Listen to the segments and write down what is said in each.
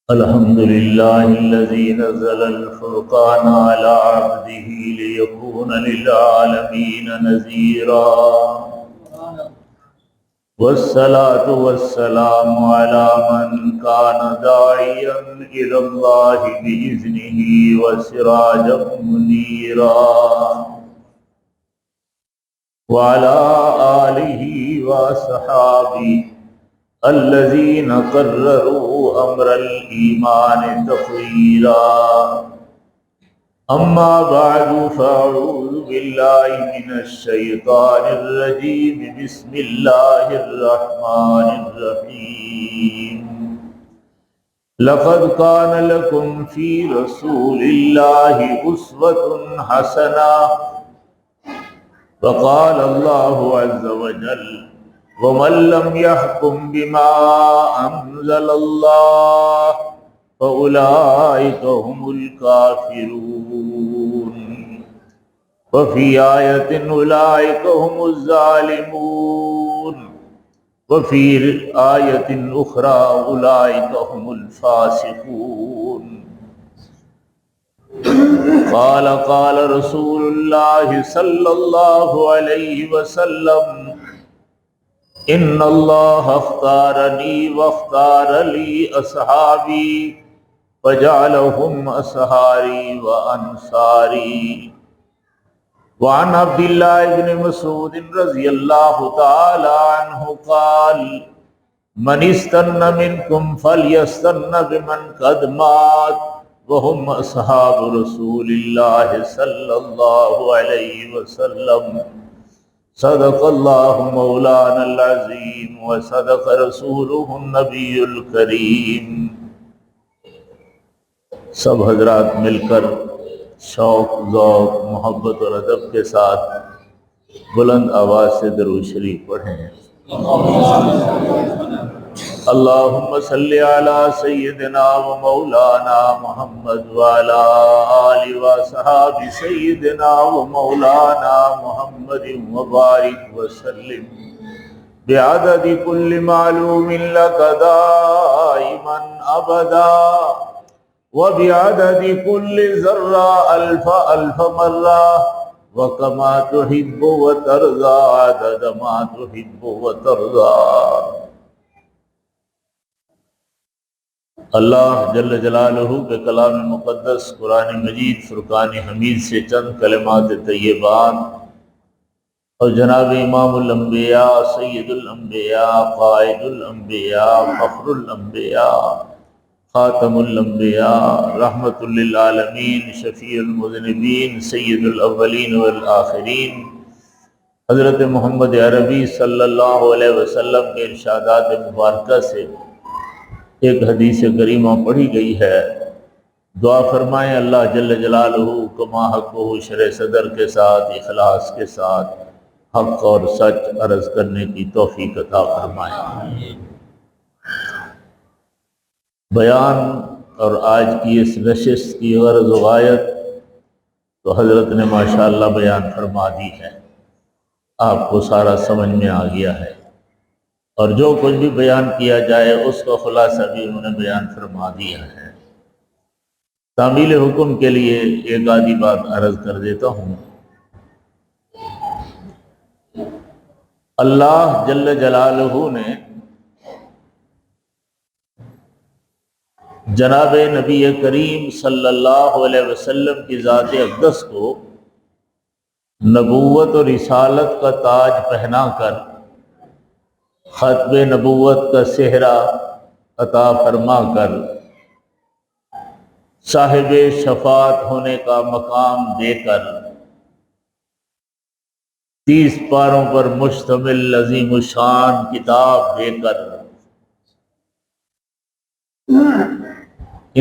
الحمد لله الذي نزل الفرقان على عبده ليكون للعالمين نذيرا والصلاة والسلام على من كان داعيا إلى الله بإذنه وسراجا منيرا وعلى آله وصحابه الذين قرروا أمر الإيمان تقريرا أما بعد فأعوذ بالله من الشيطان الرجيم بسم الله الرحمن الرحيم لقد كان لكم في رسول الله أسوة حسنة وقال الله عز وجل ومن لم يحكم بما أنزل الله فأولئك هم الكافرون وفي آية أولئك هم الظالمون وفي آية أخرى أولئك هم الفاسقون قال رسول الله صلى الله عليه وسلم إن الله اختارني واختار لي أصحابي فجعلهم أصهاري وأنصاري وعن عبد الله بن مسعود رضي الله تعالى عنه قال من استنى منكم فليستنى بمن قد مات وهم أصحاب رسول الله صلى الله عليه وسلم صدق اللہ مولانا العظیم وصدق رسولہ النبی الکریم۔ سب حضرات مل کر شوق، ذوق، محبت اور ادب کے ساتھ بلند آواز سے درود شریف پڑھیں۔ اللہم صلی علی سیدنا و مولانا محمد وعلی آل و صحاب سیدنا و مولانا محمد وبارک وسلم بعدد کل معلوم لک دائما ابدا وبعدد کل ذرہ الف الف مرہ وکما تحب وترضى عدد ما تحب وترضى۔ اللہ جل جلالہ کے کلام مقدس قرآن مجید فرقان حمید سے چند کلمات طیبات اور جناب امام الانبیاء سید الانبیاء قائد الانبیاء فخر الانبیاء خاتم الانبیاء رحمت للعالمین شفیع المذنبین سید الاولین والآخرین حضرت محمد عربی صلی اللہ علیہ وسلم کے ارشادات مبارکہ سے ایک حدیث کریمہ پڑھی گئی ہے۔ دعا فرمائیں اللہ جل جلالہ کما حق و شرح صدر کے ساتھ اخلاص کے ساتھ حق اور سچ عرض کرنے کی توفیق عطا فرمائیں۔ بیان اور آج کی اس نشست کی غرض و غایت تو حضرت نے ماشاءاللہ بیان فرما دی ہے، آپ کو سارا سمجھ میں آ گیا ہے، اور جو کچھ بھی بیان کیا جائے اس کا خلاصہ بھی انہوں نے بیان فرما دیا ہے۔ تعمیل حکم کے لیے ایک آدھی بات عرض کر دیتا ہوں۔ اللہ جل جلالہ نے جناب نبی کریم صلی اللہ علیہ وسلم کی ذات اقدس کو نبوت اور رسالت کا تاج پہنا کر ختم نبوت کا صحرا عطا فرما کر صاحب شفاعت ہونے کا مقام دے کر 30 پاروں پر مشتمل عظیم الشان کتاب دے کر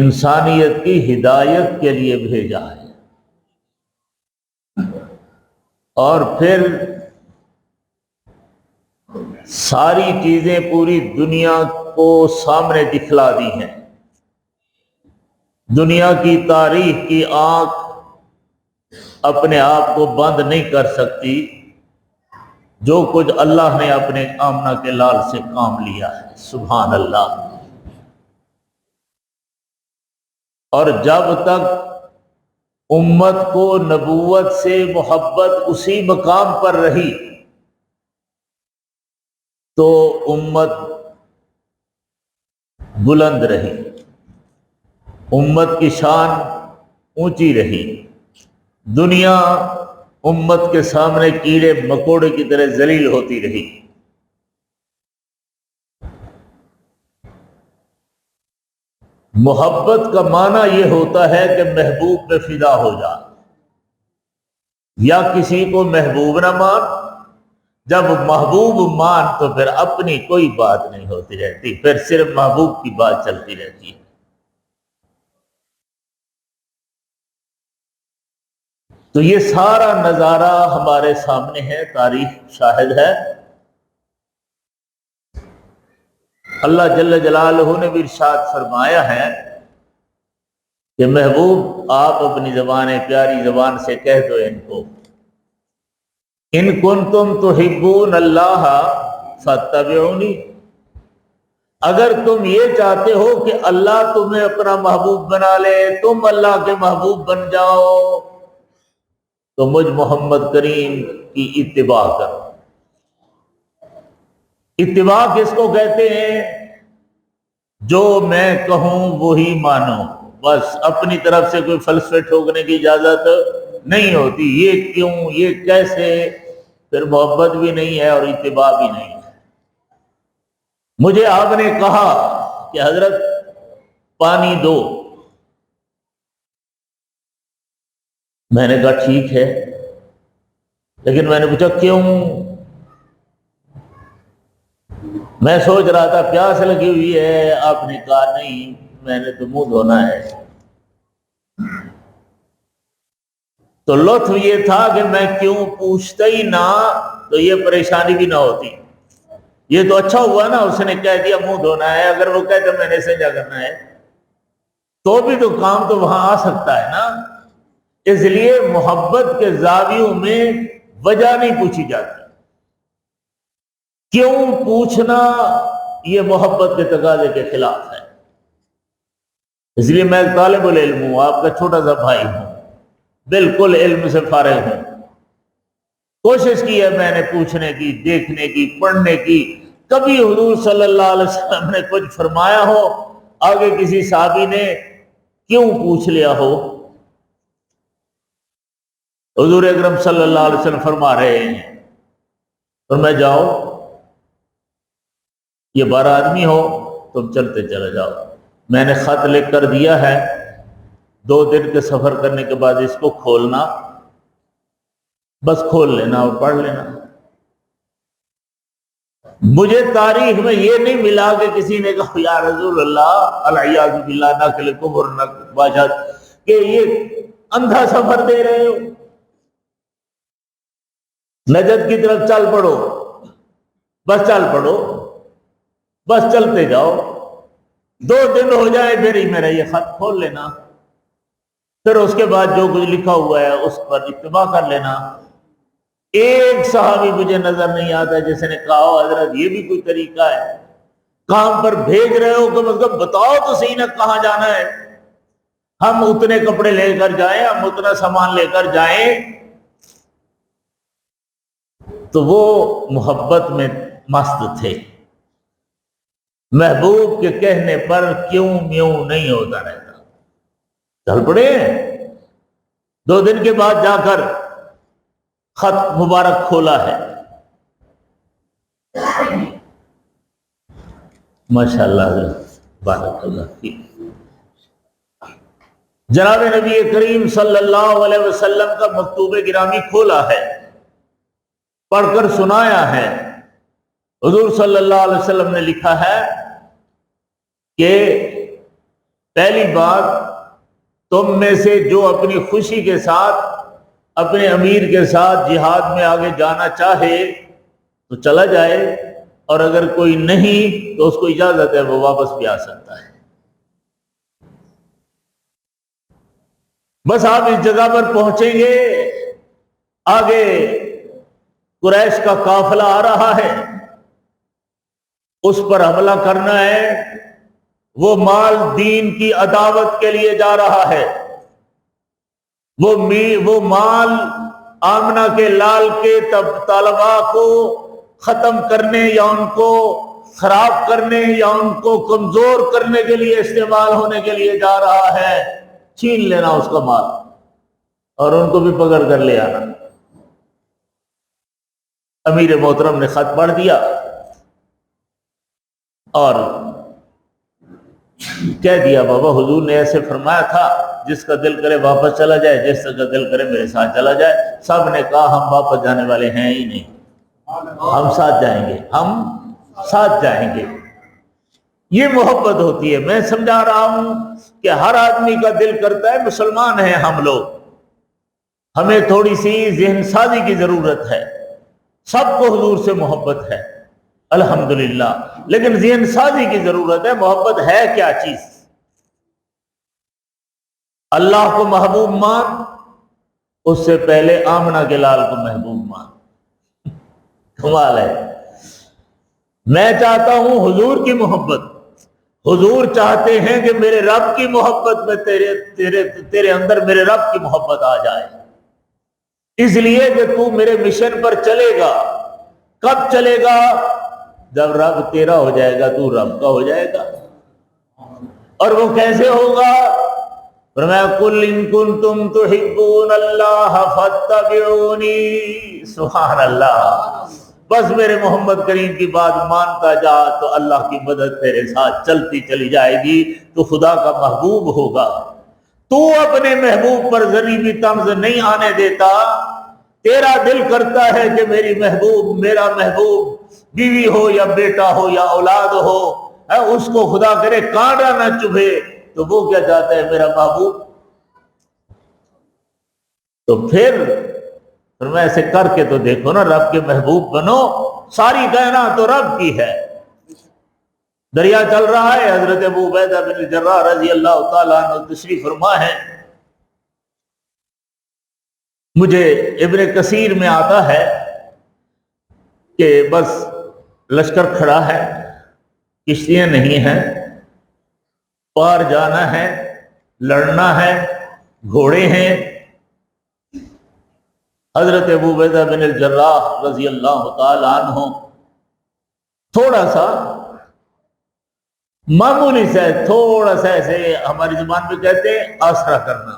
انسانیت کی ہدایت کے لیے بھیجا ہے، اور پھر ساری چیزیں پوری دنیا کو سامنے دکھلا دی ہیں۔ دنیا کی تاریخ کی آنکھ اپنے آپ کو بند نہیں کر سکتی جو کچھ اللہ نے اپنے آمنہ کے لال سے کام لیا ہے، سبحان اللہ۔ اور جب تک امت کو نبوت سے محبت اسی مقام پر رہی تو امت بلند رہی، امت کی شان اونچی رہی، دنیا امت کے سامنے کیڑے مکوڑے کی طرح ذلیل ہوتی رہی۔ محبت کا معنی یہ ہوتا ہے کہ محبوب پہ فدا ہو جا، یا کسی کو محبوب نہ مان، جب محبوب مان تو پھر اپنی کوئی بات نہیں ہوتی رہتی، پھر صرف محبوب کی بات چلتی رہتی ہے۔ تو یہ سارا نظارہ ہمارے سامنے ہے، تاریخ شاہد ہے۔ اللہ جل جلالہ نے بھی ارشاد فرمایا ہے کہ محبوب آپ اپنی زبان پیاری زبان سے کہہ دو ان کو، ان کنتم تحبون اللہ فاتبعونی، اگر تم یہ چاہتے ہو کہ اللہ تمہیں اپنا محبوب بنا لے، تم اللہ کے محبوب بن جاؤ، تو مجھ محمد کریم کی اتباع کرو۔ اتباع کس کو کہتے ہیں؟ جو میں کہوں وہی مانو، بس اپنی طرف سے کوئی فلسفے ٹھوکنے کی اجازت نہیں ہوتی، یہ کیوں، یہ کیسے، پھر محبت بھی نہیں ہے اور اتباع بھی نہیں ہے۔ مجھے آپ نے کہا کہ حضرت پانی دو، میں نے کہا ٹھیک ہے، لیکن میں نے پوچھا کیوں؟ میں سوچ رہا تھا پیاس لگی ہوئی ہے، آپ نے کہا نہیں میں نے تو منہ دھونا ہے۔ تو لطف یہ تھا کہ میں کیوں پوچھتا ہی نہ تو یہ پریشانی بھی نہ ہوتی۔ یہ تو اچھا ہوا نا، اس نے کہہ دیا منہ دھونا ہے، اگر وہ کہتا میں نے سجا کرنا ہے تو بھی تو کام تو وہاں آ سکتا ہے نا۔ اس لیے محبت کے زاویوں میں وجہ نہیں پوچھی جاتی، کیوں پوچھنا یہ محبت کے تقاضے کے خلاف ہے۔ اس لیے میں طالب العلم ہوں، آپ کا چھوٹا سا بھائی ہوں، بالکل علم سے فارغ ہوں، کوشش کی ہے میں نے پوچھنے کی، دیکھنے کی، پڑھنے کی۔ کبھی حضور صلی اللہ علیہ وسلم نے کچھ فرمایا ہو، آگے کسی صحابی نے کیوں پوچھ لیا ہو؟ حضور اکرم صلی اللہ علیہ وسلم فرما رہے ہیں، اور میں جاؤ، یہ 12 آدمی ہو، تم چلتے چلے جاؤ، میں نے خط لکھ کر دیا ہے، 2 دن کے سفر کرنے کے بعد اس کو کھولنا، بس کھول لینا اور پڑھ لینا۔ مجھے تاریخ میں یہ نہیں ملا کہ کسی نے کہا یا رسول اللہ العیاذ باللہ نقل کفر نقل باشد کہ یہ اندھا سفر دے رہے ہو، نجد کی طرف چل پڑو، بس چل پڑو، بس چلتے جاؤ، 2 دن ہو جائے پھر ہی میرا یہ خط کھول لینا، پھر اس کے بعد جو کچھ لکھا ہوا ہے اس پر اتباع کر لینا۔ ایک صحابی مجھے نظر نہیں آتا جس نے کہا حضرت یہ بھی کوئی طریقہ ہے، کام پر بھیج رہے ہو کم از کم بتاؤ تو صحیح نہ کہاں جانا ہے، ہم اتنے کپڑے لے کر جائیں، ہم اتنا سامان لے کر جائیں۔ تو وہ محبت میں مست تھے، محبوب کے کہنے پر کیوں میوں نہیں ہوتا رہتا، چل پڑے۔ 2 دن کے بعد جا کر خط مبارک کھولا ہے، ماشاءاللہ بارک اللہ فیک۔ جناب نبی کریم صلی اللہ علیہ وسلم کا مکتوب گرامی کھولا ہے، پڑھ کر سنایا ہے۔ حضور صلی اللہ علیہ وسلم نے لکھا ہے کہ پہلی بات، تم میں سے جو اپنی خوشی کے ساتھ اپنے امیر کے ساتھ جہاد میں آگے جانا چاہے تو چلا جائے، اور اگر کوئی نہیں تو اس کو اجازت ہے وہ واپس بھی آ سکتا ہے۔ بس آپ اس جگہ پر پہنچیں گے، آگے قریش کا قافلہ آ رہا ہے، اس پر حملہ کرنا ہے، وہ مال دین کی عداوت کے لیے جا رہا ہے، وہ مال آمنہ کے لال کے طلبا کو ختم کرنے یا ان کو خراب کرنے یا ان کو کمزور کرنے کے لیے استعمال ہونے کے لیے جا رہا ہے۔ چھین لینا اس کا مال اور ان کو بھی پکڑ کر لے آنا۔ امیر محترم نے خط پڑھ دیا اور کہہ دیا بابا حضور نے ایسے فرمایا تھا، جس کا دل کرے واپس چلا جائے، جس کا دل کرے میرے ساتھ چلا جائے۔ سب نے کہا ہم واپس جانے والے ہیں ہی نہیں، ہم ساتھ جائیں گے، ہم ساتھ جائیں گے۔ یہ محبت ہوتی ہے۔ میں سمجھا رہا ہوں کہ ہر آدمی کا دل کرتا ہے، مسلمان ہیں ہم لوگ، ہمیں تھوڑی سی ذہن سازی کی ضرورت ہے، سب کو حضور سے محبت ہے الحمدللہ، لیکن ذہن سازی کی ضرورت ہے۔ محبت ہے کیا چیز؟ اللہ کو محبوب مان، اس سے پہلے آمنہ کے لال کو محبوب مان۔ کمال ہے۔ میں چاہتا ہوں حضور کی محبت، حضور چاہتے ہیں کہ میرے رب کی محبت میں تیرے اندر میرے رب کی محبت آ جائے، اس لیے کہ تو میرے مشن پر چلے گا۔ کب چلے گا؟ جب رب تیرا ہو جائے گا، تو رب کا ہو جائے گا۔ اور وہ کیسے ہوگا؟ فرمایا قل ان کنتم تحبون اللہ فاتبعونی۔ سبحان اللہ۔ بس میرے محمد کریم کی بات مانتا جا تو اللہ کی مدد تیرے ساتھ چلتی چلی جائے گی، تو خدا کا محبوب ہوگا۔ تو اپنے محبوب پر ذری بھی طمز نہیں آنے دیتا۔ تیرا دل کرتا ہے کہ میری محبوب، میرا محبوب بیوی ہو یا بیٹا ہو یا اولاد ہو، اس کو خدا کرے کانٹا نہ چبھے، تو وہ کیا چاہتا ہے؟ میرا محبوب۔ تو پھر میں ایسے کر کے تو دیکھو نا، رب کے محبوب بنو۔ ساری کائنات تو رب کی ہے۔ دریا چل رہا ہے، حضرت ابو عبیدہ بن جراح رضی اللہ تعالیٰ عنہ تشریف فرما ہے۔ مجھے ابن کثیر میں آتا ہے کہ بس لشکر کھڑا ہے، کشتیاں نہیں ہیں، پار جانا ہے، لڑنا ہے، گھوڑے ہیں۔ حضرت ابو عبیدہ بن الجراح رضی اللہ تعالی عنہ تھوڑا سا معمولی سے، تھوڑا سا ایسے ہماری زبان میں کہتے ہیں آسرا کرنا،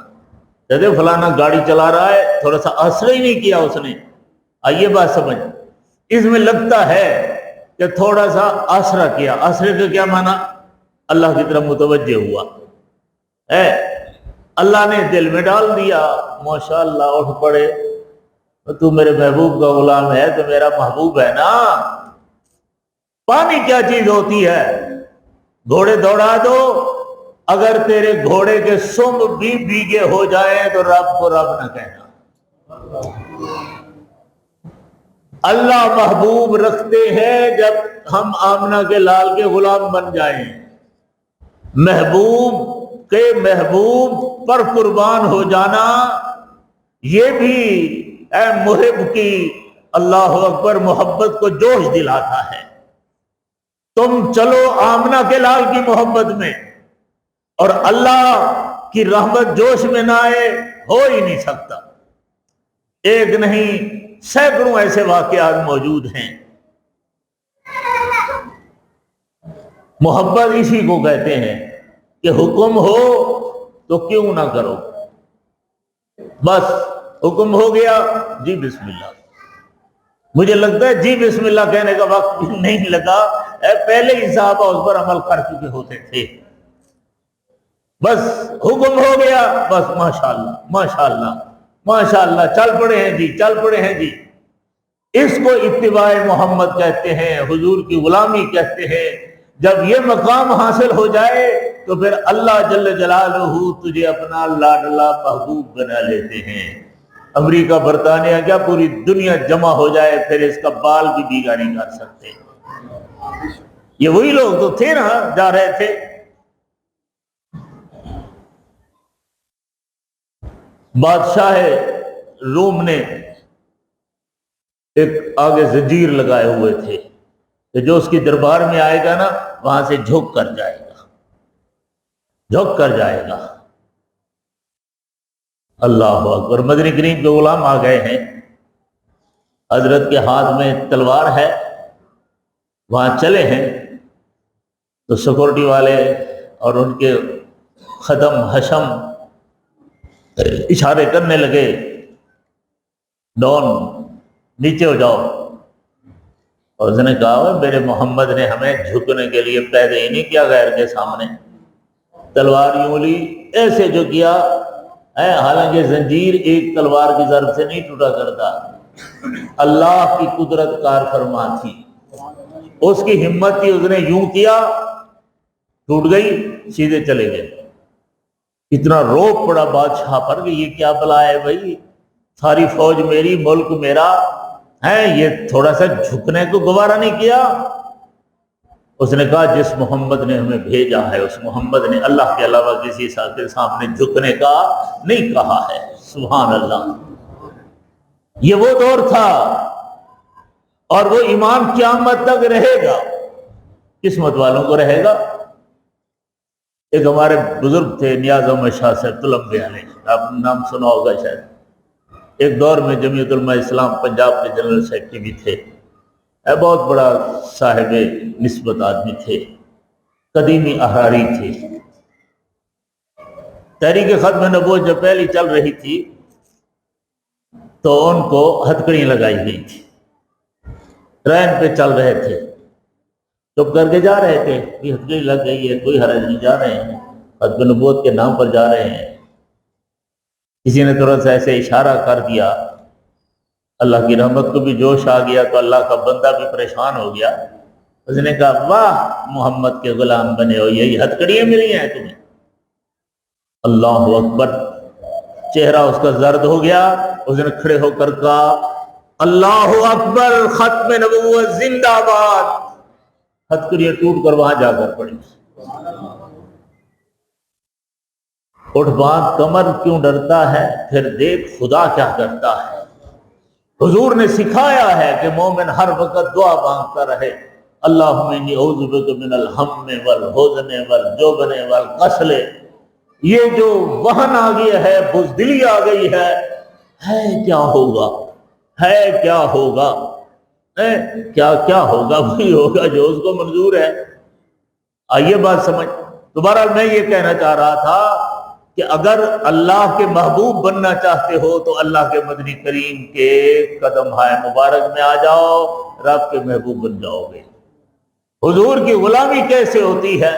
جیسے فلانا گاڑی چلا رہا ہے، تھوڑا سا آسرا ہی نہیں کیا اس نے۔ آئیے بات سمجھ، اس میں لگتا ہے کہ تھوڑا سا آسرا کیا۔ آسرے کا کیا معنی؟ اللہ کی طرف متوجہ ہوا ہے، اللہ نے دل میں ڈال دیا، ماشاءاللہ اٹھ پڑے، تو میرے محبوب کا غلام ہے تو میرا محبوب ہے نا۔ پانی کیا چیز ہوتی ہے؟ گھوڑے دوڑا دو، اگر تیرے گھوڑے کے سم بھی بھیگے ہو جائیں تو رب کو رب نہ کہنا۔ اللہ محبوب رکھتے ہیں جب ہم آمنہ کے لال کے غلام بن جائیں، محبوب کے محبوب پر قربان ہو جانا، یہ بھی اے محب کی اللہ اکبر محبت کو جوش دلاتا ہے۔ تم چلو آمنہ کے لال کی محبت میں، اور اللہ کی رحمت جوش میں نہ آئے، ہو ہی نہیں سکتا۔ ایک نہیں سینکڑوں ایسے واقعات موجود ہیں۔ محبت اسی کو کہتے ہیں کہ حکم ہو تو کیوں نہ کرو، بس حکم ہو گیا جی بسم اللہ۔ مجھے لگتا ہے جی بسم اللہ کہنے کا وقت بھی نہیں لگا، پہلے ہی صحابہ اس پر عمل کر چکے ہوتے تھے۔ بس حکم ہو گیا، بس ماشاءاللہ ماشاءاللہ ماشاءاللہ، چل پڑے ہیں جی، چل پڑے ہیں جی۔ اس کو اتباع محمد کہتے ہیں، حضور کی غلامی کہتے ہیں۔ جب یہ مقام حاصل ہو جائے تو پھر اللہ جل جلالہ تجھے اپنا لاڈلا محبوب بنا لیتے ہیں۔ امریکہ برطانیہ کیا پوری دنیا جمع ہو جائے، پھر اس کا بال بھی بیگا نہیں کر سکتے۔ یہ وہی لوگ تو تھے نا جا رہے تھے۔ بادشاہ روم نے ایک آگے زنجیر لگائے ہوئے تھے کہ جو اس کی دربار میں آئے گا نا وہاں سے جھک کر جائے گا، جھک کر جائے گا۔ اللہ اکبر۔ مدنی کریم کے غلام آ گئے ہیں، حضرت کے ہاتھ میں تلوار ہے، وہاں چلے ہیں تو سیکورٹی والے اور ان کے خدم حشم اشارے کرنے لگے، ڈون نیچے ہو جاؤ۔ اور اس نے کہا میرے محمد نے ہمیں جھکنے کے لیے پیدا ہی نہیں کیا غیر کے سامنے، تلوار یوں لی ایسے جو کیا ہے، حالانکہ زنجیر ایک تلوار کی ضرب سے نہیں ٹوٹا کرتا، اللہ کی قدرت کار فرما تھی، اس کی ہمت تھی، اس نے یوں کیا ٹوٹ گئی، سیدھے چلے گئے۔ اتنا روب پڑا بادشاہ پر کہ یہ کیا بلا ہے بھائی، ساری فوج میری، ملک میرا ہے، یہ تھوڑا سا جھکنے کو گوارا نہیں کیا۔ اس نے کہا جس محمد نے ہمیں بھیجا ہے اس محمد نے اللہ کے علاوہ کسی کے سامنے جھکنے کا نہیں کہا ہے۔ سبحان اللہ۔ یہ وہ دور تھا اور وہ ایمان قیامت تک رہے گا، قسمت والوں کو رہے گا۔ ایک ہمارے بزرگ تھے نیاز احمد شاہ صاحب طلبے علیہ، آپ نے نام سنا ہوگا شاید، ایک دور میں جمعیت علماء اسلام پنجاب کے جنرل سیکرٹری بھی تھے، بہت بڑا صاحب نسبت آدمی تھے، قدیمی احراری تھے۔ تحریک ختم نبوت جب پہلی چل رہی تھی تو ان کو ہتھکڑیاں لگائی گئی تھی، ٹرین پہ چل رہے تھے، چپ کر کے جا رہے تھے کہ ہتھکڑی لگ گئی ہے، کوئی حرج نہیں، جا رہے ہیں، ختم نبوت کے نام پر جا رہے ہیں۔ کسی نے تھوڑا سا ایسے اشارہ کر دیا، اللہ کی رحمت کو بھی جوش آ گیا تو اللہ کا بندہ بھی پریشان ہو گیا۔ اس نے کہا واہ محمد کے غلام بنے ہو، یہی ہتھکڑیاں ملی ہیں تمہیں؟ اللہ اکبر۔ چہرہ اس کا زرد ہو گیا، اس نے کھڑے ہو کر کہا اللہ اکبر، ختم نبوت زندہ باد۔ ہتھکڑیاں ٹوٹ کر وہاں جا کر پڑی۔ اٹھ باندھ کمر کیوں ڈرتا ہے، پھر دیکھ خدا کیا کرتا ہے۔ حضور نے سکھایا ہے کہ مومن ہر وقت دعا مانگتا رہے، اللہم انی اعوذ بک من الہم والحزن والجبن والکسل۔ یہ جو وہن آ گیا ہے، بزدلی آ گئی ہے کیا ہوگا، ہے کیا ہوگا، کیا ہوگا، وہی ہوگا جو اس کو منظور ہے۔ آئیے بات سمجھ۔ دوبارہ میں یہ کہنا چاہ رہا تھا کہ اگر اللہ کے محبوب بننا چاہتے ہو تو اللہ کے مدنی کریم کے قدم ہائے مبارک میں آ جاؤ، رب کے محبوب بن جاؤ گے۔ حضور کی غلامی کیسے ہوتی ہے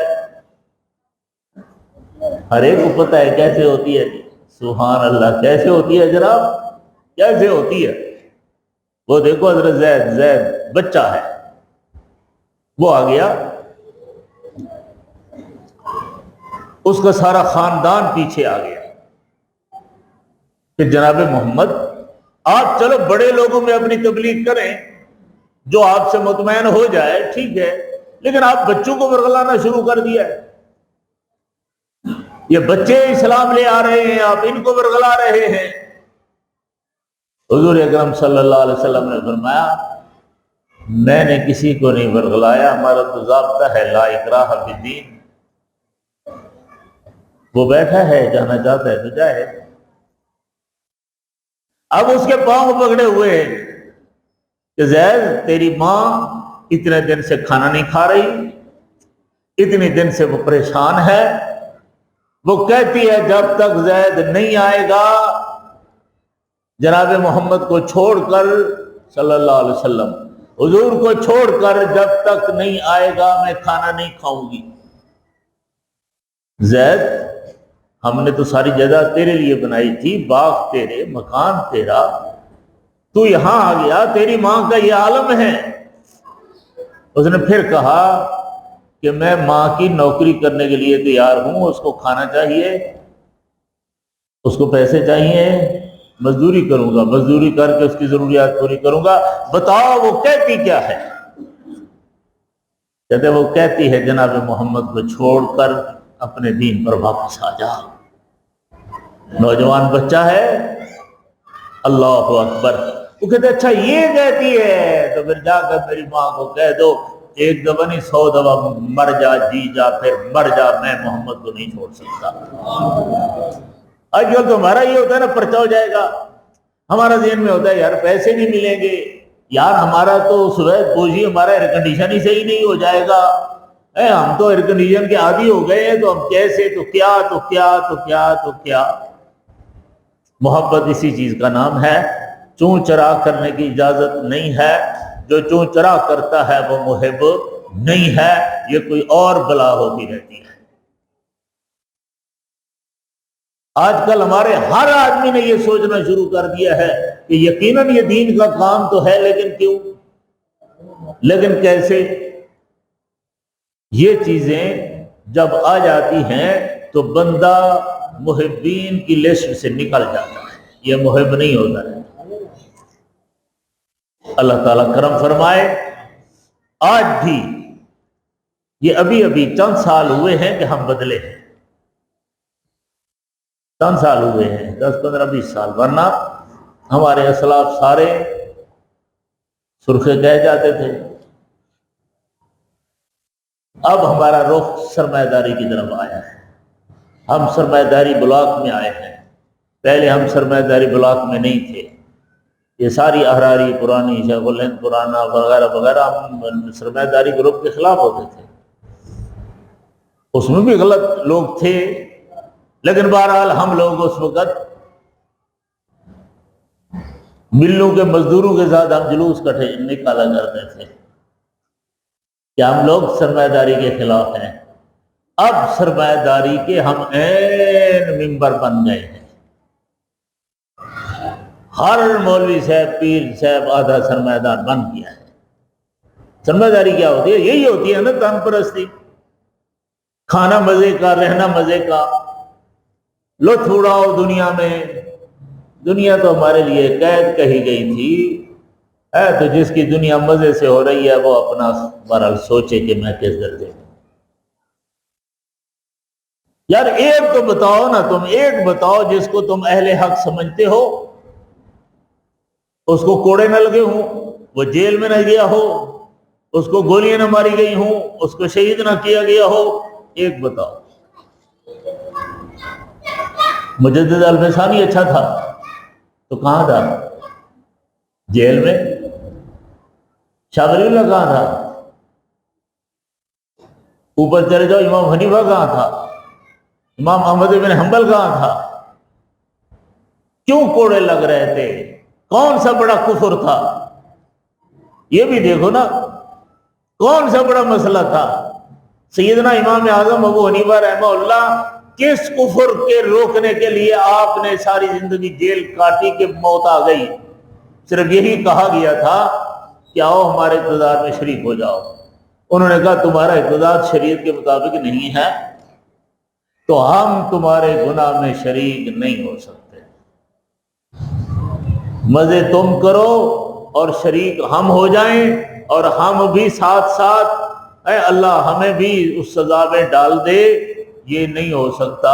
ہر ایک کو پتہ ہے کیسے ہوتی ہے جی، سبحان اللہ، کیسے ہوتی ہے جناب، کیسے ہوتی ہے۔ وہ دیکھو حضرت زید بچہ ہے، وہ آ گیا، اس کا سارا خاندان پیچھے آ گیا کہ جناب محمد آپ چلو بڑے لوگوں میں اپنی تبلیغ کریں، جو آپ سے مطمئن ہو جائے ٹھیک ہے، لیکن آپ بچوں کو ورغلانا شروع کر دیا ہے، یہ بچے اسلام لے آ رہے ہیں، آپ ان کو ورغلا رہے ہیں۔ حضور اکرم صلی اللہ علیہ وسلم نے فرمایا میں نے کسی کو نہیں ورغلایا، ہمارا تو ضابطہ ہے لا اکراہ فی الدین۔ وہ بیٹھا ہے، جانا چاہتا ہے تو جائے۔ اب اس کے پاؤں پکڑے ہوئے ہیں کہ زید تیری ماں اتنے دن سے کھانا نہیں کھا رہی، اتنے دن سے وہ پریشان ہے، وہ کہتی ہے جب تک زید نہیں آئے گا جناب محمد کو چھوڑ کر، صلی اللہ علیہ وسلم حضور کو چھوڑ کر جب تک نہیں آئے گا میں کھانا نہیں کھاؤں گی۔ زید ہم نے تو ساری جگہ تیرے لیے بنائی تھی، باغ تیرے، مکان تیرا، تو یہاں آ گیا، تیری ماں کا یہ عالم ہے۔ اس نے پھر کہا کہ میں ماں کی نوکری کرنے کے لیے تیار ہوں، اس کو کھانا چاہیے، اس کو پیسے چاہیے، مزدوری کروں گا، مزدوری کر کے اس کی ضروریات پوری کروں گا۔ بتاؤ وہ کہتی کیا ہے؟ کہتے وہ کہتی ہے جناب محمد کو چھوڑ کر اپنے دین پر واپس آ جا۔ نوجوان بچہ ہے، اللہ اکبر۔ وہ کہتے اچھا یہ کہتی ہے تو پھر جا کر میری ماں کو کہہ دو ایک دفعہ نہیں 100 دفعہ مر جا جی جا پھر مر جا، میں محمد کو نہیں چھوڑ سکتا۔ آج کل تو ہمارا یہ ہوتا ہے نا، پرچہ ہو جائے گا، ہمارا ذہن میں ہوتا ہے یار پیسے نہیں ملیں گے، یار ہمارا تو صبح بوجھی ہمارا ایئر کنڈیشن ہی صحیح نہیں ہو جائے گا، ہم تو ایئر کنڈیشن کے عادی ہو گئے ہیں، تو ہم کیسے، تو کیا تو کیا تو کیا تو کیا۔ محبت اسی چیز کا نام ہے، چون چرا کرنے کی اجازت نہیں ہے، جو چون چرا کرتا ہے وہ محب نہیں ہے، یہ کوئی اور بلا ہوتی رہتی ہے۔ آج کل ہمارے ہر آدمی نے یہ سوچنا شروع کر دیا ہے کہ یقیناً یہ دین کا کام تو ہے، لیکن کیوں، لیکن کیسے؟ یہ چیزیں جب آ جاتی ہیں تو بندہ محبین کی لسٹ سے نکل جاتا ہے، یہ محب نہیں ہوتا ہے۔ اللہ تعالیٰ کرم فرمائے، آج بھی یہ ابھی چند سال ہوئے ہیں کہ ہم بدلے ہیں، چند سال ہوئے ہیں، 10 15 20 سال، ورنہ ہمارے اسلاف سارے سرخے کہہ جاتے تھے۔ اب ہمارا رخ سرمایہ داری کی طرف آیا ہے، ہم سرمایہ داری بلاک میں آئے ہیں، پہلے ہم سرمایہ داری بلاک میں نہیں تھے۔ یہ ساری احراری پرانی شیخ الہند پرانا وغیرہ وغیرہ، ہم سرمایہ داری گروپ کے خلاف ہوتے تھے، اس میں بھی غلط لوگ تھے، لیکن بہرحال ہم لوگ اس وقت ملوں کے مزدوروں کے ساتھ ہم جلوس نکالا کرتے تھے کہ ہم لوگ سرمایہ داری کے خلاف ہیں۔ اب سرمایہ داری کے ہم عین ممبر بن گئے ہیں، ہر مولوی صاحب پیر صاحب آدھا سرمایہ دار بن گیا ہے۔ سرمایہ داری کیا ہوتی ہے؟ یہی ہوتی ہے نا تن پرستی، کھانا مزے کا، رہنا مزے کا، لطف اڑاؤ دنیا میں۔ دنیا تو ہمارے لیے قید کہی گئی تھی، تو جس کی دنیا مزے سے ہو رہی ہے وہ اپنا بہرحال سوچے کہ میں کس درجے میں۔ یار ایک تو بتاؤ نا، تم ایک بتاؤ جس کو تم اہل حق سمجھتے ہو، اس کو کوڑے نہ لگے ہوں، وہ جیل میں نہ گیا ہو، اس کو گولیاں نہ ماری گئی ہوں، اس کو شہید نہ کیا گیا ہو، ایک بتاؤ۔ مجدد الفسانی اچھا تھا تو کہاں تھا؟ جیل میں۔ شاہ ولی اللہ کہاں تھا؟ اوپر چلے جاؤ، امام حنیفہ کہاں تھا؟ امام احمد بن حنبل کہاں تھا؟ کیوں کوڑے لگ رہے تھے؟ کون سا بڑا کفر تھا؟ یہ بھی دیکھو نا، کون سا بڑا مسئلہ تھا؟ سیدنا امام اعظم ابو حنیفہ رحمہ اللہ کس کفر کے روکنے کے لیے آپ نے ساری زندگی جیل کاٹی کہ موت آ گئی؟ صرف یہی کہا گیا تھا کہ آؤ ہمارے اقتدار میں شریک ہو جاؤ۔ انہوں نے کہا تمہارا اقتدار شریعت کے مطابق نہیں ہے تو ہم تمہارے گناہ میں شریک نہیں ہو سکتے، مزے تم کرو اور شریک ہم ہو جائیں، اور ہم بھی ساتھ ساتھ اللہ ہمیں بھی اس سزا میں ڈال دے، یہ نہیں ہو سکتا۔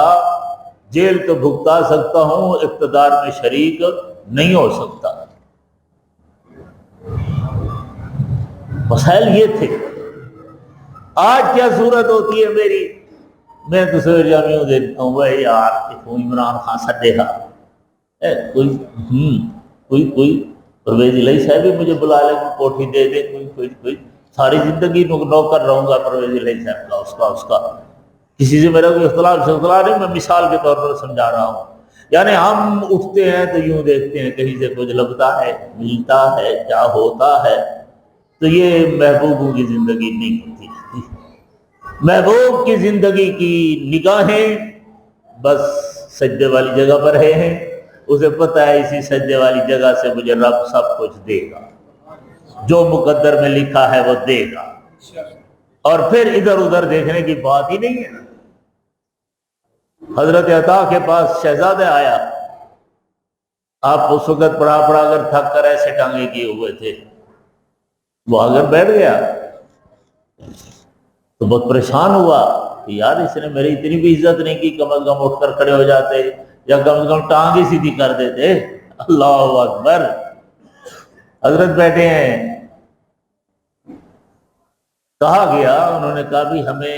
جیل تو بھگتا سکتا ہوں، اقتدار میں شریک نہیں ہو سکتا۔ مسائل یہ تھے۔ آج کیا صورت ہوتی ہے میری؟ میں تو سویر جامعوں دیکھتا ہوں، وہ یار عمران خان سڈے ہاں کوئی پرویز الہی صاحب بھی مجھے بلا لے، کوٹھی دے دے، کوئی ساری زندگی نوکر رہوں گا پرویز الہی صاحب کا، اس کا کسی سے میرا کوئی اختلاف نہیں، میں مثال کے طور پر سمجھا رہا ہوں۔ یعنی ہم اٹھتے ہیں تو یوں دیکھتے ہیں کہیں سے کچھ لگتا ہے، ملتا ہے، کیا ہوتا ہے، تو یہ محبوبوں کی زندگی نہیں ہوتی۔ محبوب کی زندگی کی نگاہیں بس سجدے والی جگہ پر ہیں، اسے پتہ ہے اسی سجدے والی جگہ سے مجھے رب سب کچھ دے گا، جو مقدر میں لکھا ہے وہ دے گا، اور پھر ادھر ادھر دیکھنے کی بات ہی نہیں ہے۔ حضرت عطا کے پاس شہزادہ آیا، آپ اس وقت پڑھا کر تھک کر ایسے ٹانگے کیے ہوئے تھے، وہ اگر بیٹھ گیا تو بہت پریشان ہوا کہ یار اس نے میری اتنی بھی عزت نہیں کی، کم از کم اٹھ کر کھڑے ہو جاتے یا کم از کم ٹانگ ہی سیدھی کر دیتے۔ اللہ اکبر۔ حضرت بیٹھے ہیں، کہا گیا، انہوں نے کہا بھی ہمیں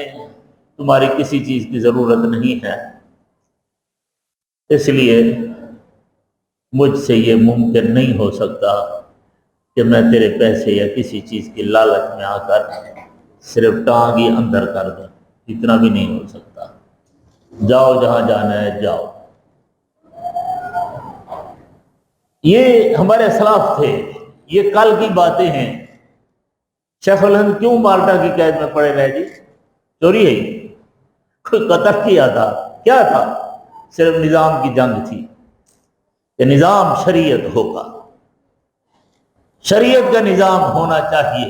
تمہاری کسی چیز کی ضرورت نہیں ہے، اس لیے مجھ سے یہ ممکن نہیں ہو سکتا کہ میں تیرے پیسے یا کسی چیز کی لالچ میں آ کر صرف ٹانگ ہی اندر کر دوں، اتنا بھی نہیں ہو سکتا، جاؤ جہاں جانا ہے جاؤ۔ یہ ہمارے اسلاف تھے، یہ کل کی باتیں ہیں۔ شیخ الہند کیوں مالٹا کی قید میں پڑے رہے جی؟ چوری ہے؟ کوئی قتل کیا تھا؟ کیا تھا؟ صرف نظام کی جنگ تھی کہ نظام شریعت ہوگا، شریعت کا نظام ہونا چاہیے،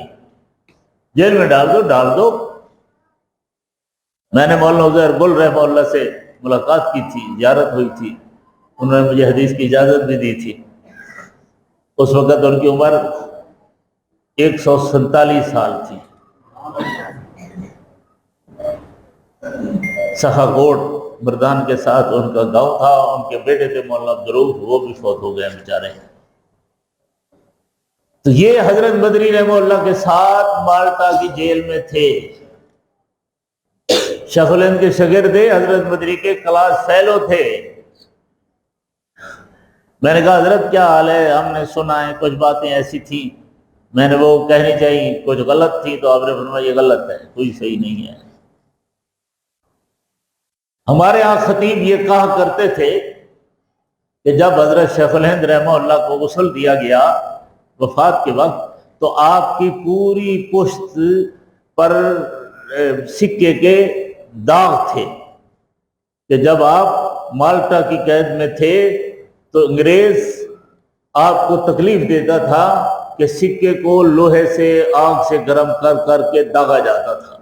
جیل میں ڈال دو ڈال دو۔ میں نے مولانا عزیر گل رحمہ اللہ سے ملاقات کی تھی، زیارت ہوئی تھی، انہوں نے مجھے حدیث کی اجازت بھی دی تھی۔ اس وقت ان کی عمر 147 سال تھی۔ سخا کوٹ مردان کے ساتھ ان کا گاؤں تھا، ان کے بیٹے تھے مولانا عبدالروف، وہ بھی فوت ہو گئے بیچارے۔ تو یہ حضرت مدنی رحمہ اللہ کے ساتھ مالٹا کی جیل میں تھے، شیخ الہند کے شاگرد تھے، حضرت مدنی کے کلاس فیلو تھے۔ میں نے کہا حضرت کیا حال ہے؟ ہم نے سنا ہے کچھ باتیں ایسی تھیں، میں نے وہ کہنی چاہیے، کچھ غلط تھی، تو آپ نے فرمایا یہ غلط ہے، کوئی صحیح نہیں ہے۔ ہمارے ہاں خطیب یہ کہا کرتے تھے کہ جب حضرت شیخ الہند رحمہ اللہ کو غسل دیا گیا وفات کے وقت، تو آپ کی پوری پشت پر سکے کے داغ تھے کہ جب آپ مالٹا کی قید میں تھے تو انگریز آپ کو تکلیف دیتا تھا کہ سکے کو لوہے سے آگ سے گرم کر کر کے داغا جاتا تھا۔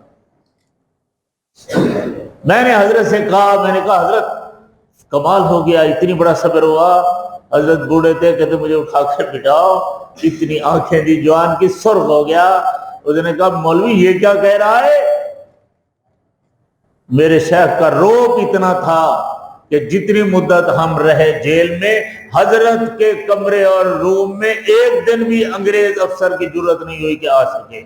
میں نے حضرت سے کہا، میں نے کہا حضرت کمال ہو گیا، اتنی بڑا صبر ہوا۔ حضرت بوڑھے تھے، کہتے مجھے اٹھا کے بٹھاؤ، اتنی آنکھیں دی، جوان کی سرخ ہو گیا۔ اس نے کہا مولوی یہ کیا کہہ رہا ہے؟ میرے شیخ کا روب اتنا تھا کہ جتنی مدت ہم رہے جیل میں، حضرت کے کمرے اور روم میں ایک دن بھی انگریز افسر کی جرت نہیں ہوئی کہ آ سکے۔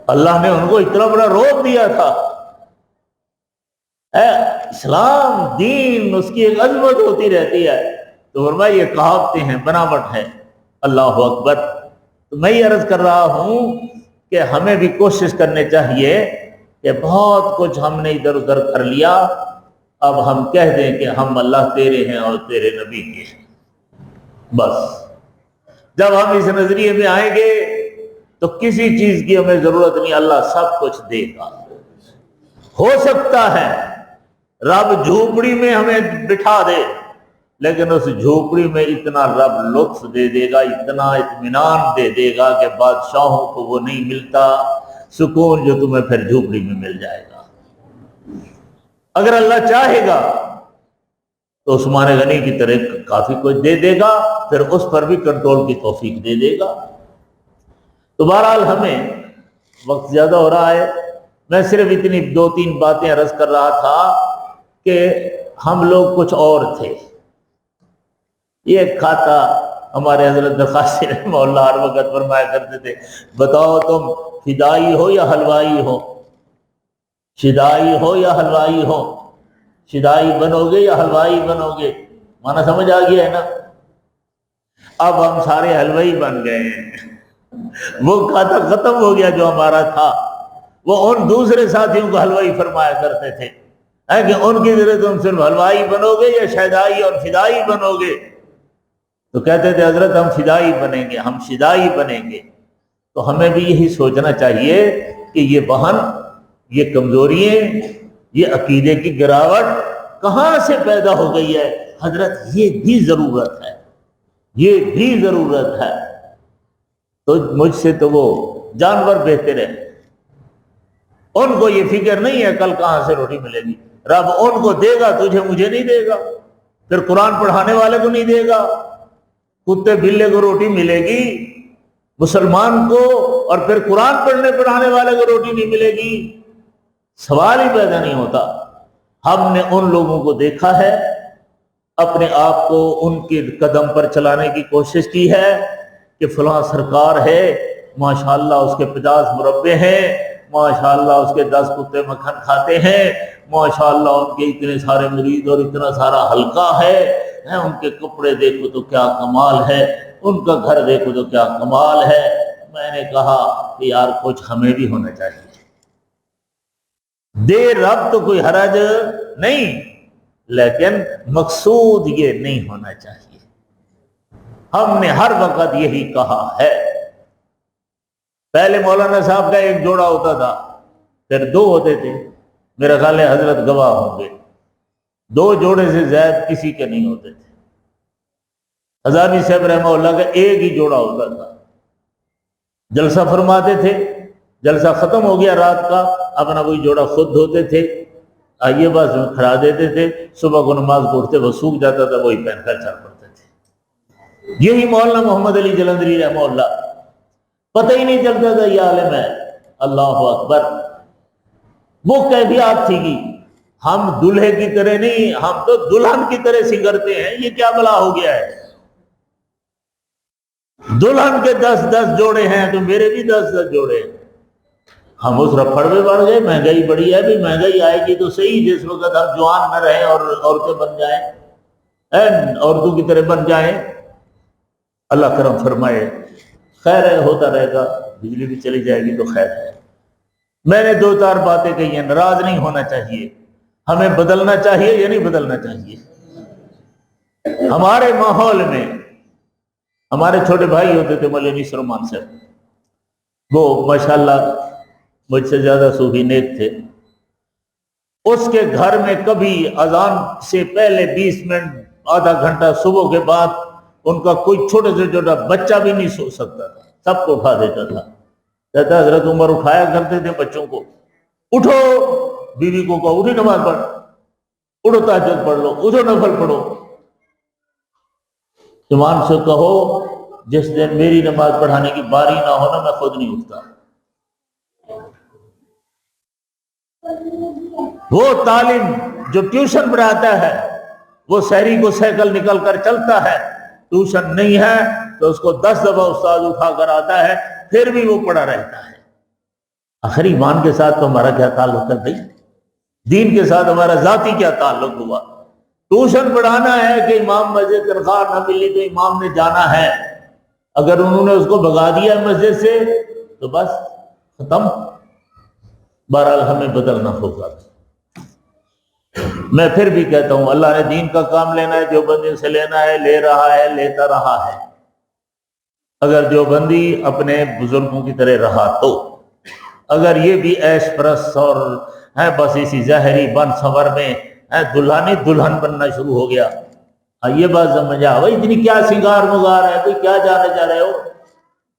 اللہ نے ان کو اتنا بڑا روب دیا تھا۔ اسلام دین، اس کی ایک عظمت ہوتی رہتی ہے۔ تو فرمایا یہ کہاوتیں ہیں، بناوٹ ہے۔ اللہ اکبر۔ تو میں یہ عرض کر رہا ہوں کہ ہمیں بھی کوشش کرنے چاہیے کہ بہت کچھ ہم نے ادھر ادھر کر لیا، اب ہم کہہ دیں کہ ہم اللہ تیرے ہیں اور تیرے نبی کے ہیں، بس۔ جب ہم اس نظریے میں آئیں گے تو کسی چیز کی ہمیں ضرورت نہیں، اللہ سب کچھ دے گا۔ ہو سکتا ہے رب جھوپڑی میں ہمیں بٹھا دے، لیکن اس جھوپڑی میں اتنا رب لطف دے دے گا، اتنا اطمینان دے دے گا کہ بادشاہوں کو وہ نہیں ملتا سکون جو تمہیں پھر جھوپڑی میں مل جائے گا۔ اگر اللہ چاہے گا تو عثمان غنی کی طرح کافی کچھ دے دے گا، پھر اس پر بھی کنٹرول کی توفیق دے دے گا۔ تو بہرحال ہمیں وقت زیادہ ہو رہا ہے، میں صرف اتنی 2-3 باتیں عرض کر رہا تھا کہ ہم لوگ کچھ اور تھے۔ یہ کھاتا ہمارے حضرت درخواست رحمہ اللہ ہر وقت فرمایا کرتے تھے، بتاؤ تم فدائی ہو یا حلوائی ہو، شدائی ہو یا حلوائی ہو، شدائی بنو گے یا حلوائی بنو گے؟ مانا سمجھ آ گیا ہے نا؟ اب ہم سارے حلوائی بن گئے ہیں، وہ کھاتا ختم ہو گیا جو ہمارا تھا۔ وہ ان دوسرے ساتھیوں کو حلوائی فرمایا کرتے تھے کہ ان کی ذریعے تم صرف حلوائی بنو گے یا شدائی اور فدائی بنو گے؟ تو کہتے تھے حضرت ہم فدائی بنیں گے، ہم شدائی بنیں گے۔ تو ہمیں بھی یہی سوچنا چاہیے کہ یہ بہن، یہ کمزوریاں، یہ عقیدے کی گراوٹ کہاں سے پیدا ہو گئی ہے؟ حضرت یہ بھی ضرورت ہے، یہ بھی ضرورت ہے۔ تو مجھ سے تو وہ جانور بہتر ہے، ان کو یہ فکر نہیں ہے کل کہاں سے روٹی ملے گی، رب ان کو دے گا، تجھے مجھے نہیں دے گا، پھر قرآن پڑھانے والے کو نہیں دے گا، کتے بلے کو روٹی ملے گی مسلمان کو، اور پھر قرآن پڑھانے والے کو روٹی نہیں ملے گی؟ سوال ہی پیدا نہیں ہوتا۔ ہم نے ان لوگوں کو دیکھا ہے اپنے آپ کو ان کے قدم پر چلانے کی کوشش کی ہے کہ فلاں سرکار ہے، ماشاءاللہ اس کے 50 مربے ہیں، ماشاءاللہ اس کے 10 کتے مکھن کھاتے ہیں، ماشاءاللہ ان کے اتنے سارے مرید اور اتنا سارا حلقہ ہے، ان کے کپڑے دیکھو تو کیا کمال ہے، ان کا گھر دیکھو تو کیا کمال ہے۔ میں نے کہا کہ یار کچھ ہمیں بھی ہونا چاہیے، دے رب تو کوئی حرج نہیں، لیکن مقصود یہ نہیں ہونا چاہیے۔ ہم نے ہر وقت یہی کہا ہے۔ پہلے مولانا صاحب کا ایک جوڑا ہوتا تھا، پھر 2 ہوتے تھے، میرا خیال ہے حضرت گواہ ہوں گے، 2 جوڑے سے زائد کسی کے نہیں ہوتے تھے۔ ہزاروی صاحب رحمہ اللہ کا ایک ہی جوڑا ہوتا تھا، جلسہ فرماتے تھے، جلسہ ختم ہو گیا رات کا، اپنا کوئی جوڑا خود دھوتے تھے، آئیے بس کھڑا دیتے تھے، صبح کو نماز کو اٹھتے وہ سوکھ جاتا تھا، وہی پہن کر چل پڑتے تھے۔ یہی مولانا محمد علی جلندری رحمہ اللہ، پتہ ہی نہیں چلتا تھا یہ عالم ہے، اللہ اکبر۔ وہ کیفیات تھی کہ ہم دلہے کی طرح نہیں، ہم تو دلہن کی طرح سنگرتے ہیں، یہ کیا بلا ہو گیا ہے؟ دلہن کے 10 جوڑے ہیں تو میرے بھی 10 جوڑے ہیں۔ ہم اس رفڑ میں بڑھ گئے، مہنگائی بڑی ہے، بھی مہنگائی آئے گی تو صحیح، جس وقت ہم جوان نہ رہیں اور عورتیں بن جائیں، عورتوں کی طرح بن جائیں، اللہ کرم فرمائے، خیر ہے، ہوتا رہے گا، بجلی بھی چلی جائے گی تو خیر ہے۔ میں نے 2-4 باتیں کہی ہیں، ناراض نہیں ہونا چاہیے، ہمیں بدلنا چاہیے یا نہیں بدلنا چاہیے؟ ہمارے ماحول میں ہمارے چھوٹے بھائی ہوتے تھے مولوی سرمان صاحب، وہ ماشاءاللہ مجھ سے زیادہ صوفی نیک تھے۔ اس کے گھر میں کبھی اذان سے پہلے 20 منٹ آدھا گھنٹہ صبح کے بعد ان کا کوئی چھوٹے سے چھوٹا بچہ بھی نہیں سو سکتا تھا، سب کو اٹھا دیتا تھا۔ کہتا حضرت عمر اٹھایا کرتے تھے بچوں کو، اٹھو، بیوی کو کہو اٹھی نماز پڑھ، اٹھو تہجد پڑھ لو، اٹھو نفل پڑھو۔ ایمان سے کہو جس دن میری نماز پڑھانے کی باری نہ ہونا میں خود نہیں اٹھتا۔ وہ طالب جو ٹیوشن پڑھاتا ہے وہ سحری کو سائیکل نکل کر چلتا ہے، ٹیوشن نہیں ہے تو اس کو 10 دفعہ استاد اٹھا کر آتا ہے، پھر بھی وہ پڑا رہتا ہے۔ آخر ایمان کے ساتھ تو ہمارا کیا تعلق ہے بھائی؟ دین کے ساتھ ہمارا ذاتی کیا تعلق ہوا؟ ٹیوشن پڑھانا ہے کہ امام مسجد تنخواہ نہ ملی تو امام نے جانا ہے، اگر انہوں نے اس کو بھگا دیا مسجد سے تو بس ختم۔ بہرحال ہمیں بدلنا ہوگا۔ میں پھر بھی کہتا ہوں اللہ نے دین کا کام لینا ہے، دیوبندیوں سے لینا ہے، لے رہا ہے، لیتا رہا ہے۔ اگر دیوبندی اپنے بزرگوں کی طرح رہا تو، اگر یہ بھی عیش پرست اور ہے بس اسی ظاہری بن سور میں دلہنی دلہن بننا شروع ہو گیا، یہ بات سمجھ آ بھائی اتنی کیا سنگار مگار ہے، کوئی کیا جانے جا رہے ہو،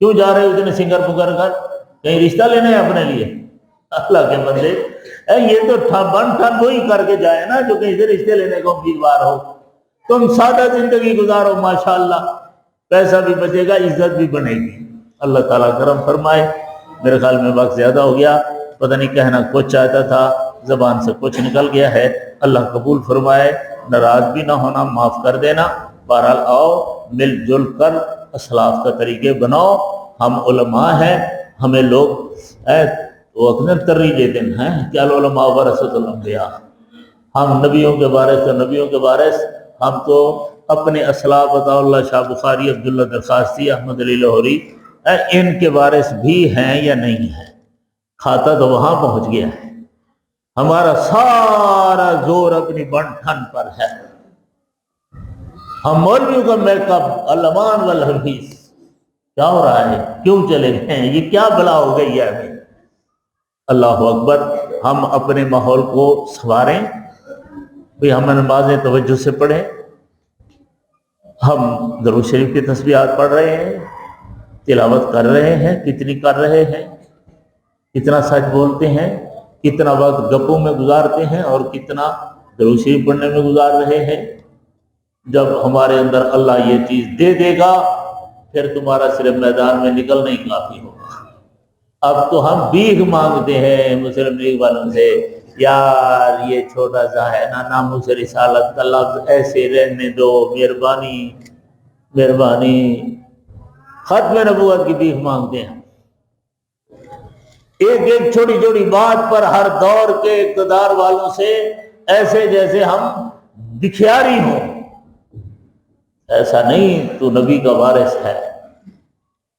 کیوں جا رہے ہو اتنے سنگر پکر کر؟ کہیں رشتہ لینا ہے اپنے لیے؟ اللہ کے بندے، یہ تو بن ٹھن وہی کر کے جائے نا جو کہیں سے رشتے لینے کو امیدوار ہو۔ تم سادہ زندگی گزارو، ماشاءاللہ پیسہ بھی بچے گا، عزت بھی بنے گی۔ اللہ تعالیٰ کرم فرمائے۔ میرے خیال میں وقت زیادہ ہو گیا، پتہ نہیں کہنا کچھ چاہتا تھا، زبان سے کچھ نکل گیا ہے، اللہ قبول فرمائے۔ ناراض بھی نہ ہونا، معاف کر دینا۔ بہرحال آؤ مل جل کر اسلاف کا طریقے بناؤ۔ ہم علماء ہیں، ہمیں لوگ وہ اکثر ترغیب دیتے ہیں کہ العلماء ورثۃ الانبیاء، ہم نبیوں کے وارث تو نبیوں کے وارث، ہم تو اپنے اسلاف عطا اللہ شاہ بخاری، عبداللہ درخواستی، احمد علی لاہوری ان کے وارث بھی ہیں یا نہیں ہیں؟ کھاتا تو وہاں پہنچ گیا ہے۔ ہمارا سارا زور اپنی بن ٹھن پر ہے۔ ہم مولویوں کا میک اپ الامان والحفیظ کیا ہو رہا ہے؟ کیوں چلے گئے ہیں؟ یہ کیا بلا ہو گئی ہے ہمیں؟ اللہ اکبر۔ ہم اپنے ماحول کو سنواریں، بھی ہم نمازیں توجہ سے پڑھیں، ہم درود شریف کی تسبیحات پڑھ رہے ہیں، تلاوت کر رہے ہیں، کتنی کر رہے ہیں، کتنا سچ بولتے ہیں، کتنا وقت گپوں میں گزارتے ہیں اور کتنا درود شریف پڑھنے میں گزار رہے ہیں۔ جب ہمارے اندر اللہ یہ چیز دے دے گا پھر تمہارا صرف میدان میں نکلنا ہی کافی ہوگا۔ اب تو ہم بھیک مانگتے ہیں مسلم لیگ والوں سے یار یہ چھوٹا سا ہے نا ناموس رسالت کا لفظ ایسے رہنے دو، مہربانی مہربانی۔ ختم نبوت کی بھیک مانگتے ہیں، ایک ایک چھوٹی چھوٹی بات پر ہر دور کے اقتدار والوں سے ایسے جیسے ہم بکھیاری ہوں۔ ایسا نہیں، تو نبی کا وارث ہے۔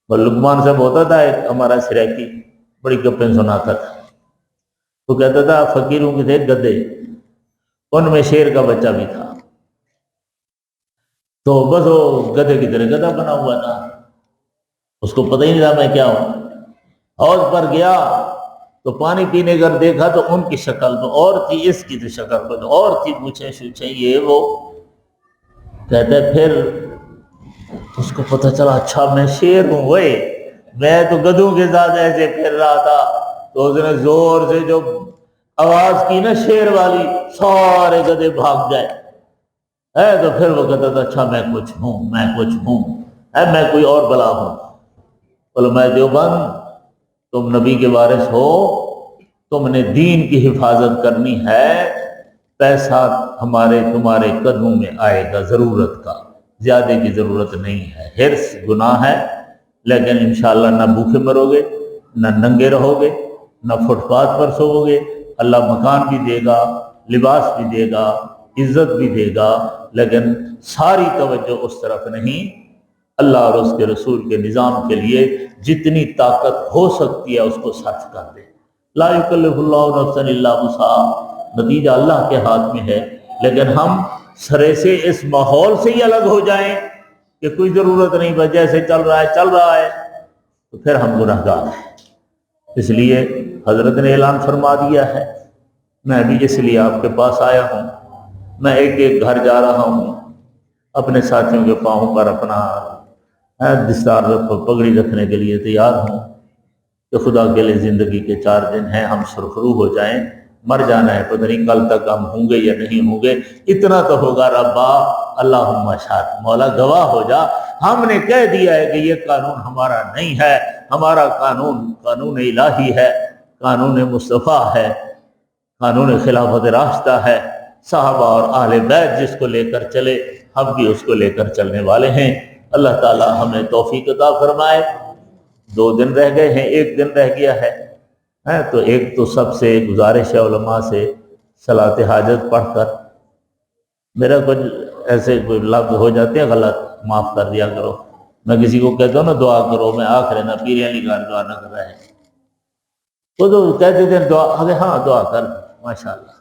اور لقمان صاحب ہوتا تھا ایک ہمارا سریکی، بڑی گپیں سناتا تھا۔ وہ کہتا تھا فقیروں کے تھے گدے، ان میں شیر کا بچہ بھی تھا، تو بس وہ گدے کی طرح گدھا بنا ہوا تھا، اس کو پتہ ہی نہیں تھا میں کیا ہوں۔ حوض پر گیا تو پانی پینے کر دیکھا تو ان کی شکل تو اور تھی، اس کی تو شکل تو اور تھی، پوچھے شوچھے یہ وہ۔ کہتے پھر اس کو پتہ چلا اچھا میں شیر ہوں، وے میں تو گدھوں کے ساتھ ایسے پھر رہا تھا۔ تو اس نے زور سے جو آواز کی نا شیر والی، سارے گدھے بھاگ گئے۔ تو پھر وہ کہتا تھا اچھا میں کچھ ہوں، میں کچھ ہوں، میں کوئی اور بلا ہوں۔ علماء دیوبند تم نبی کے وارث ہو، تم نے دین کی حفاظت کرنی ہے، پیسہ تمہارے قدموں میں آئے گا ضرورت کا، زیادہ کی ضرورت نہیں ہے۔ حرص گناہ ہے، لیکن انشاءاللہ نہ بھوکے مرو گے، نہ ننگے رہو گے، نہ فٹ پاتھ پر سوو گے۔ اللہ مکان بھی دے گا، لباس بھی دے گا، عزت بھی دے گا، لیکن ساری توجہ اس طرف نہیں۔ اللہ اور اس کے رسول کے نظام کے لیے جتنی طاقت ہو سکتی ہے اس کو صرف کر دے۔ لا یکلف اللہ نفسا الا وسعہا، نتیجہ اللہ کے ہاتھ میں ہے، لیکن ہم سرے سے اس ماحول سے ہی الگ ہو جائیں کہ کوئی ضرورت نہیں، بس جیسے چل رہا ہے تو پھر ہم گناہگار ہیں۔ اس لیے حضرت نے اعلان فرما دیا ہے، میں بھی اس لیے آپ کے پاس آیا ہوں، میں ایک ایک گھر جا رہا ہوں، اپنے ساتھیوں کے پاؤں پر اپنا دستار پگڑی رکھنے کے لیے تیار ہوں کہ خدا کے لیے زندگی کے 4 دن ہیں، ہم سرخرو ہو جائیں، مر جانا ہے، پتہ نہیں کل تک ہم ہوں گے یا نہیں ہوں گے، اتنا تو ہوگا ربا اللہم اشہد، مولا گواہ ہو جا، ہم نے کہہ دیا ہے کہ یہ قانون ہمارا نہیں ہے، ہمارا قانون الہی ہے، قانون مصطفیٰ ہے، قانون خلافت راستہ ہے، صحابہ اور اہل بیت جس کو لے کر چلے ہم بھی اس کو لے کر چلنے والے ہیں۔ اللہ تعالی ہمیں توفیق عطا فرمائے۔ 2 دن رہ گئے ہیں، 1 دن رہ گیا ہے، تو ایک تو سب سے گزارش ہے علماء سے صلاۃ حاجت پڑھ کر، میرا کچھ ایسے کوئی لفظ ہو جاتے ہیں غلط، معاف کر دیا کرو۔ میں کسی کو کہتا ہوں نا دعا کرو، میں آخر نا پیر علی گار دعا نہ کر رہے ہیں، وہ تو کہتے تھے دعا، اگر ہاں دعا کر ماشاءاللہ،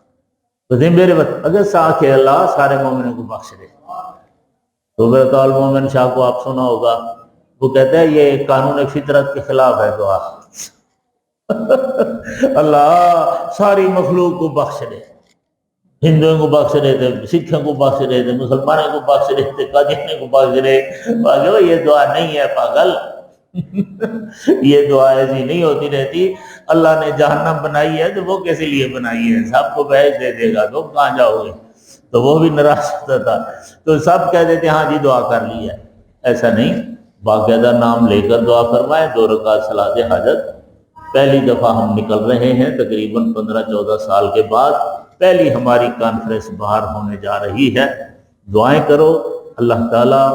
تو دن میرے اگر ساتھ اللہ سارے مومنوں کو بخش دے۔ تو برطال مومن شاہ کو آپ سنا ہوگا، وہ کہتا ہے یہ قانون فطرت کے خلاف ہے دعا۔ اللہ ساری مخلوق کو بخش دے، ہندوؤں کو بخش رہے تھے، سکھوں کو بخش رہے تھے، مسلمانوں کو بخش رہے تھے، قادیانی کو بخش رہے، یہ دعا نہیں ہے پاگل، یہ دعا ایسی نہیں ہوتی رہتی۔ اللہ نے جہنم بنائی ہے تو وہ کس لیے بنائی ہے؟ سب کو بحث دے دے گا، تم کہاں جاؤ گے؟ تو وہ بھی ناراض ہوتا تھا، تو سب کہہ دیتے ہاں جی دعا کر لی ہے، ایسا نہیں، باقاعدہ نام لے کر دعا فرمائے۔ 2 رکعت صلاۃ حاجت پہلی دفعہ ہم نکل رہے ہیں، تقریباً 15-14 سال کے بعد پہلی ہماری کانفرنس باہر ہونے جا رہی ہے۔ دعائیں کرو، اللہ تعالیٰ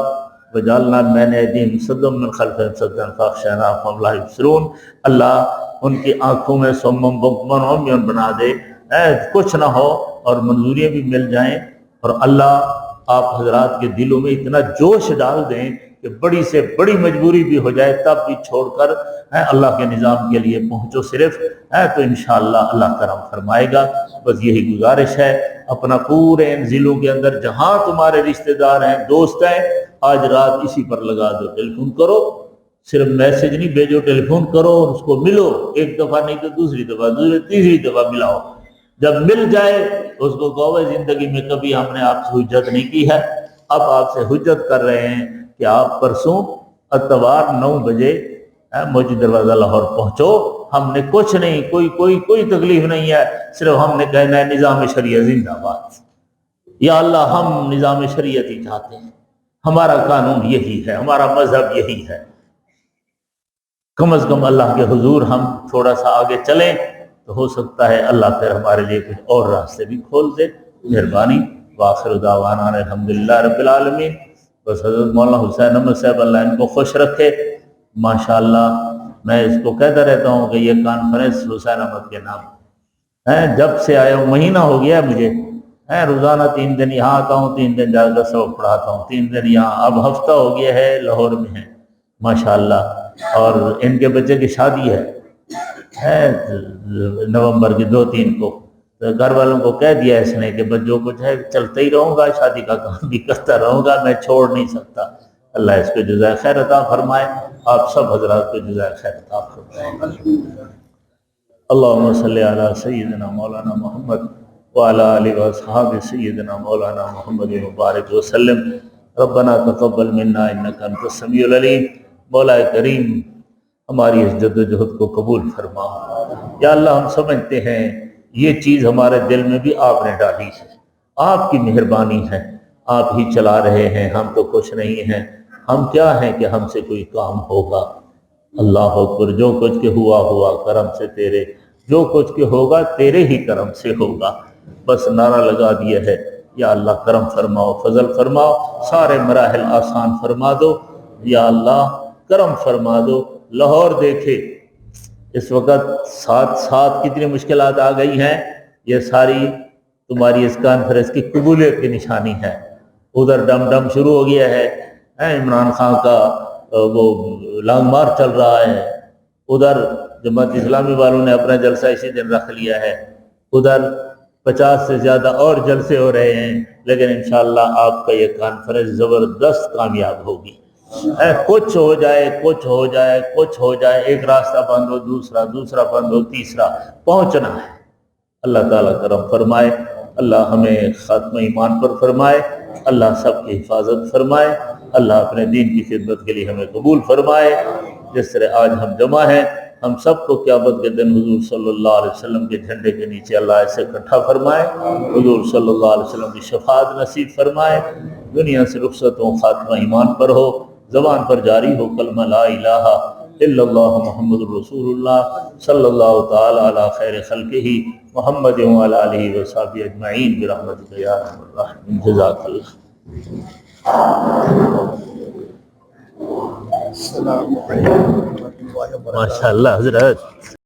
وجعلنا بین ایدیہم سدا من خلفہم سدا فاغشیناہم فہم لا یبصرون، اللہ ان کی آنکھوں میں صم بکم عمی بنا دے، کچھ نہ ہو اور منظوریاں بھی مل جائیں، اور اللہ آپ حضرات کے دلوں میں اتنا جوش ڈال دیں کہ بڑی سے بڑی مجبوری بھی ہو جائے تب بھی چھوڑ کر اللہ کے نظام کے لیے پہنچو صرف، تو انشاءاللہ اللہ کرم فرمائے گا۔ بس یہی گزارش ہے، اپنا پورے ان ضلعوں کے اندر جہاں تمہارے رشتہ دار ہیں، دوست ہیں، آج رات اسی پر لگا دو، ٹیلی فون کرو، صرف میسج نہیں بھیجو، ٹیلی فون کرو، اس کو ملو، 1 دفعہ نہیں تو دوسری دفعہ، تیسری دفعہ ملاؤ، جب مل جائے اس کو کہو زندگی میں کبھی ہم نے آپ سے حجت نہیں کی ہے، اب آپ سے حجت کر رہے ہیں کہ آپ پرسوں اتوار 9 بجے موجی دروازہ لاہور پہنچو، ہم نے کچھ نہیں، کوئی تکلیف نہیں ہے، صرف ہم نے کہنا ہے نظام شریعت زندہ باد، یا اللہ ہم نظام شریعت ہی چاہتے ہیں، ہمارا قانون یہی ہے، ہمارا مذہب یہی ہے۔ کم از کم اللہ کے حضور ہم تھوڑا سا آگے چلیں، تو ہو سکتا ہے اللہ پھر ہمارے لیے کچھ اور راستے بھی کھول دے. مہربانی. وآخر دعوانا الحمدللہ رب العالمین. بس حضرت مولانا حسین احمد صاحب اللہ ان کو خوش رکھے. ماشاءاللہ میں اس کو کہتا رہتا ہوں کہ یہ کانفرنس حسین احمد کے نام ہے. جب سے آیا ہوں مہینہ ہو گیا مجھے, روزانہ 3 دن یہاں آتا ہوں, 3 دن جا کر سبق پڑھاتا ہوں, 3 دن یہاں. اب ہفتہ ہو گیا ہے لاہور میں ہے ماشاءاللہ. اور ان کے بچے کی شادی ہے نومبر کی 2-3 کو. تو گھر والوں کو کہہ دیا اس نے کہ بس جو کچھ ہے چلتا ہی رہوں گا, شادی کا کام بھی کرتا رہوں گا, میں چھوڑ نہیں سکتا. اللہ اس کو جزائے خیر عطا فرمائے. آپ سب حضرات کو جزائے خیر عطا فرمائے. اللہم صلی علی سیدنا مولانا محمد وعلی آلہ واصحاب سیدنا مولانا محمد مبارک وسلم. ربنا تقبل منا انک انت السمیع العلیم. مولا کریم ہماری اس جد و جہد کو قبول فرما. یا اللہ ہم سمجھتے ہیں یہ چیز ہمارے دل میں بھی آپ نے ڈالی ہے, آپ کی مہربانی ہے, آپ ہی چلا رہے ہیں, ہم تو کچھ نہیں ہیں. ہم کیا ہیں کہ ہم سے کوئی کام ہوگا. اللہ اکبر. جو کچھ کے ہوا کرم سے تیرے, جو کچھ کے ہوگا تیرے ہی کرم سے ہوگا. بس نعرہ لگا دیا ہے. یا اللہ کرم فرماؤ, فضل فرماؤ, سارے مراحل آسان فرما دو. یا اللہ کرم فرما دو. لاہور دیکھے اس وقت ساتھ کتنی مشکلات آ گئی ہیں. یہ ساری تمہاری اس کانفرنس کی قبولیت کی نشانی ہے. ادھر ڈم ڈم شروع ہو گیا ہے, عمران خان کا وہ لانگ مارچ چل رہا ہے. ادھر جماعت اسلامی والوں نے اپنا جلسہ اسی دن رکھ لیا ہے. ادھر 50 سے زیادہ اور جلسے ہو رہے ہیں. لیکن انشاءاللہ آپ کا یہ کانفرنس زبردست کامیاب ہوگی. کچھ ہو جائے, کچھ ہو جائے, کچھ ہو جائے, ایک راستہ بند ہو, دوسرا بند ہو, تیسرا, پہنچنا ہے. اللہ تعالیٰ کرم فرمائے. اللہ ہمیں خاتمہ ایمان پر فرمائے. اللہ سب کی حفاظت فرمائے. اللہ اپنے دین کی خدمت کے لیے ہمیں قبول فرمائے. جس طرح آج ہم جمع ہیں, ہم سب کو قیامت کے دن حضور صلی اللہ علیہ وسلم کے جھنڈے کے نیچے اللہ ایسے اکٹھا فرمائے. حضور صلی اللہ علیہ وسلم کی شفاعت نصیب فرمائے. دنیا سے رخصت ہو, خاتمہ ایمان پر ہو, زبان پر جاری ہو کلمہ لا الہ الا اللہ محمد رسول اللہ صلی اللہ تعالی علی خیر خلقہ محمد وعلی آلہ وصحبہ اجمعین برحمتک یا ارحم الراحمین. جزاک اللہ. السلام علیکم ورحمۃ اللہ وبرکاتہ. ماشاء اللہ حضرت.